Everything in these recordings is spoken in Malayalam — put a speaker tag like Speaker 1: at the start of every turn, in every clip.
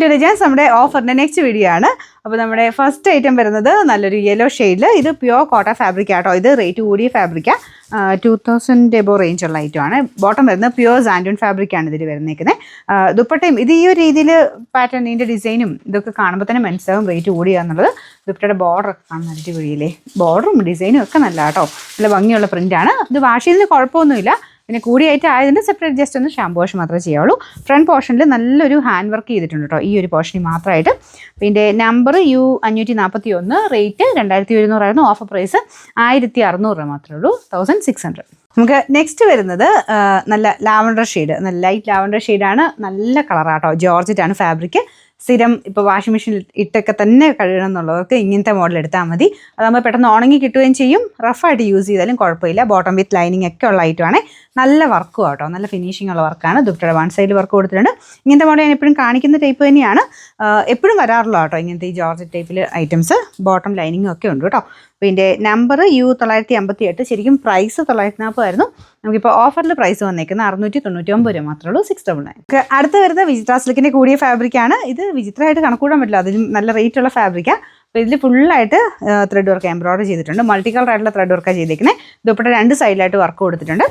Speaker 1: To legends. നമ്മുടെ ഓഫറിൻ്റെ നെക്സ്റ്റ് വീഡിയോ ആണ്. അപ്പോൾ നമ്മുടെ ഫസ്റ്റ് ഐറ്റം വരുന്നത് നല്ലൊരു യെല്ലോ ഷെയ്ഡിൽ, ഇത് പ്യുവർ കോട്ടൺ ഫാബ്രിക് ആട്ടോ. ഇത് റേറ്റ് കൂടിയ ഫാബ്രിക്കാണ്, 2000 എബോ റേഞ്ചുള്ള ഐറ്റം ആണ്. ബോട്ടം വരുന്നത് പ്യുവർ സാൻഡൂൺ ഫാബ്രിക് ആണ് ഇതിൽ വരുന്നേക്കുന്നത്. ദുപ്പട്ടയും ഇത് ഈ ഒരു രീതിയിൽ പാറ്റേൺ, ഇതിൻ്റെ ഡിസൈനും ഇതൊക്കെ കാണുമ്പോൾ തന്നെ മനസ്സിലാവും റേറ്റ് കൂടിയാന്നുള്ളത്. ദുപ്പട്ടയുടെ ബോർഡറൊക്കെ കാണുന്ന അടിപൊളിയില്ലേ, ബോർഡറും ഡിസൈനും ഒക്കെ നല്ല കേട്ടോ, നല്ല ഭംഗിയുള്ള പ്രിൻ്റാണ്. ഇത് വാഷ് ചെയ്യുന്നതിന് കുഴപ്പമൊന്നുമില്ല. പിന്നെ കൂടിയായിട്ട് ആയതിന് സെപ്പറേറ്റ് ജസ്റ്റ് ഒന്ന് ഷാമ്പു വാഷ് മാത്രമേ ചെയ്യാവുള്ളൂ. ഫ്രണ്ട് പോർഷനിൽ നല്ലൊരു ഹാൻഡ് വർക്ക് ചെയ്തിട്ടുണ്ട് കേട്ടോ, ഈ ഒരു പോർഷനിൽ മാത്രമായിട്ട്. പിന്നെ നമ്പർ U541, റേറ്റ് 2100 ആയിരുന്നു. ഓഫർ പ്രൈസ് 1600 രൂപ മാത്രമേ ഉള്ളൂ, 1600. നമുക്ക് നെക്സ്റ്റ് വരുന്നത് നല്ല ലാവണ്ടർ ഷെയ്ഡ്, നല്ല ലൈറ്റ് ലാവണ്ടർ ഷെയ്ഡാണ്. നല്ല കളറാട്ടോ, ജോർജറ്റാണ് ഫാബ്രിക്. സ്ഥിരം ഇപ്പോൾ വാഷിംഗ് മെഷീനിൽ ഇട്ടൊക്കെ തന്നെ കഴുകണം എന്നുള്ളവർക്ക് ഇങ്ങനത്തെ മോഡൽ എടുത്താൽ മതി. അതാകുമ്പോൾ പെട്ടെന്ന് ഉണങ്ങി കിട്ടുകയും ചെയ്യും. റഫായിട്ട് യൂസ് ചെയ്താലും കുഴപ്പമില്ല. ബോട്ടം വിത്ത് ലൈനിങ് ഒക്കെ ഉള്ള ഐറ്റമാണ്. നല്ല വർക്കും കേട്ടോ, നല്ല ഫിനിഷിംഗ് ഉള്ള വർക്കാണ്. ദുപ്പട്ടയുടെ വൺ സൈഡിൽ വർക്ക് കൊടുത്തിട്ടുണ്ട്. ഇങ്ങനത്തെ മോഡൽ ഞാൻ എപ്പോഴും കാണിക്കുന്ന ടൈപ്പ് തന്നെയാണ്, എപ്പോഴും വരാറുള്ള കേട്ടോ ഇങ്ങനത്തെ ഈ ജോർജറ്റ് ടൈപ്പിൽ ഐറ്റംസ്. ബോട്ടം ലൈനിങ്ങും ഒക്കെ ഉണ്ട് കേട്ടോ. പിന്നെ നമ്പർ U958, ശരിക്കും പ്രൈസ് 940 ആയിരുന്നു. നമുക്കിപ്പോൾ ഓഫറിൽ പ്രൈസ് വന്നേക്കുന്നത് 699 രൂപ മാത്രമേ ഉള്ളൂ, 699. അടുത്ത് വരുന്നത് വിചിത്ര സിൽക്കിൻ്റെ കൂടിയ ഫാബ്രിക്കാണ്. ഇത് വിചിത്രമായിട്ട് കണക്കൂടാൻ പറ്റില്ല, അതിലും നല്ല റേറ്റ് ഉള്ള ഫാബ്രിക്കാണ്. അപ്പോൾ ഇതിൽ ഫുള്ളായിട്ട് ത്രെഡ് വർക്ക് എംബ്രോയിഡറി ചെയ്തിട്ടുണ്ട്. മൾട്ടി കളർ ആയിട്ടുള്ള ത്രെഡ് വർക്കാണ് ചെയ്തേക്കുന്നത്. ദുപ്പട്ട രണ്ട് സൈഡിലായിട്ട് വർക്ക് കൊടുത്തിട്ടുണ്ട്.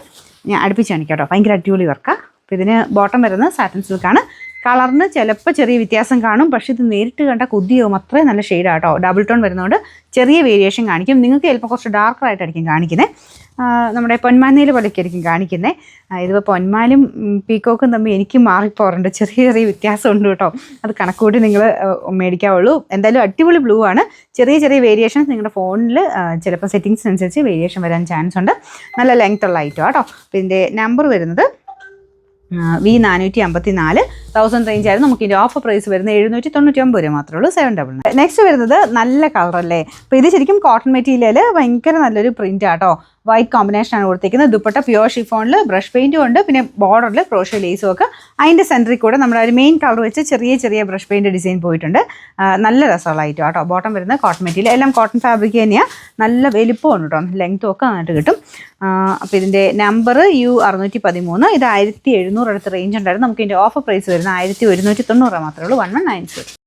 Speaker 1: ഞാൻ അടുപ്പിച്ച് കാണിക്കാം കേട്ടോ, ഭയങ്കര അടിപൊളി വർക്കാണ്. അപ്പോൾ ഇതിന് ബോട്ടം വരുന്നത് സാറ്റൻ സിൽക്കാണ്. കളറിന് ചിലപ്പോൾ ചെറിയ വ്യത്യാസം കാണും, പക്ഷേ ഇത് നേരിട്ട് കണ്ട കൊതിയാവും, അത്രയും നല്ല ഷെയ്ഡാണ് കേട്ടോ. ഡബിൾ ടോൺ വരുന്നതുകൊണ്ട് ചെറിയ വേരിയേഷൻ കാണിക്കും. നിങ്ങൾക്ക് ചിലപ്പോൾ കുറച്ച് ഡാർക്കറായിട്ടായിരിക്കും കാണിക്കുന്നത്, നമ്മുടെ പൊന്മാനയിൽ പോലെയൊക്കെ ആയിരിക്കും കാണിക്കുന്നത്. ഇതിപ്പോൾ പൊന്മാലും പീക്കോക്കും തമ്മിൽ എനിക്ക് മാറിപ്പോറുണ്ട്, ചെറിയ ചെറിയ വ്യത്യാസം ഉണ്ട് കേട്ടോ. അത് കണക്കൂട്ടി നിങ്ങൾ മേടിക്കാവുള്ളൂ. എന്തായാലും അടിപൊളി ബ്ലൂ ആണ്. ചെറിയ ചെറിയ വേരിയേഷൻസ് നിങ്ങളുടെ ഫോണിൽ ചിലപ്പോൾ സെറ്റിങ്സിനനുസരിച്ച് വേരിയേഷൻ വരാൻ ചാൻസ് ഉണ്ട്. നല്ല ലെങ്ത് ഉള്ള ഐറ്റം കേട്ടോ. അപ്പോൾ ഇതിൻ്റെ നമ്പർ വരുന്നത് V454, 1000 റേഞ്ച് ആയിരുന്നു. നമുക്ക് ഇതിൻ്റെ ഓഫർ പ്രൈസ് വരുന്നത് 799 രൂപ മാത്രമേ ഉള്ളൂ, 799. നെക്സ്റ്റ് വരുന്നത് നല്ല കളറല്ലേ. അപ്പോൾ ഇത് ശരിക്കും കോട്ടൺ മെറ്റീരിയൽ, ഭയങ്കര നല്ലൊരു പ്രിൻ്റ് ആട്ടോ. വൈറ്റ് കോമ്പിനേഷനാണ് കൊടുത്തിരിക്കുന്നത്. ദുപ്പട്ട പ്യുവർ ഷിഫോണിൽ ബ്രഷ് പെയിൻറ്റും ഉണ്ട്, പിന്നെ ബോർഡറിൽ ക്രോഷ്യോ ലേസും ഒക്കെ. അതിൻ്റെ സെൻറ്ററിൽ കൂടെ നമ്മുടെ ഒരു മെയിൻ കളർ വെച്ച് ചെറിയ ചെറിയ ബ്രഷ് പെയിൻറ്റ് ഡിസൈൻ പോയിട്ടുണ്ട്. നല്ല രസമുള്ള ഐറ്റം കേട്ടോ. ബോട്ടം വരുന്നത് കോട്ടൺ മെറ്റീരിയൽ, എല്ലാം കോട്ടൺ ഫാബ്രിക് തന്നെയാണ്. നല്ല വലിപ്പമുണ്ട് കേട്ടോ, ലെങ്ത്തും ഒക്കെ നന്നായിട്ട് കിട്ടും. അപ്പോൾ ഇതിൻ്റെ നമ്പർ U613, ഇത് 1700 അടുത്ത് റേഞ്ച് ഉണ്ടായിരുന്നു. നമുക്ക് ഇതിൻ്റെ ഓഫർ പ്രൈസ് വരുന്നത് 1190 മാത്രമേ ഉള്ളൂ, 1190.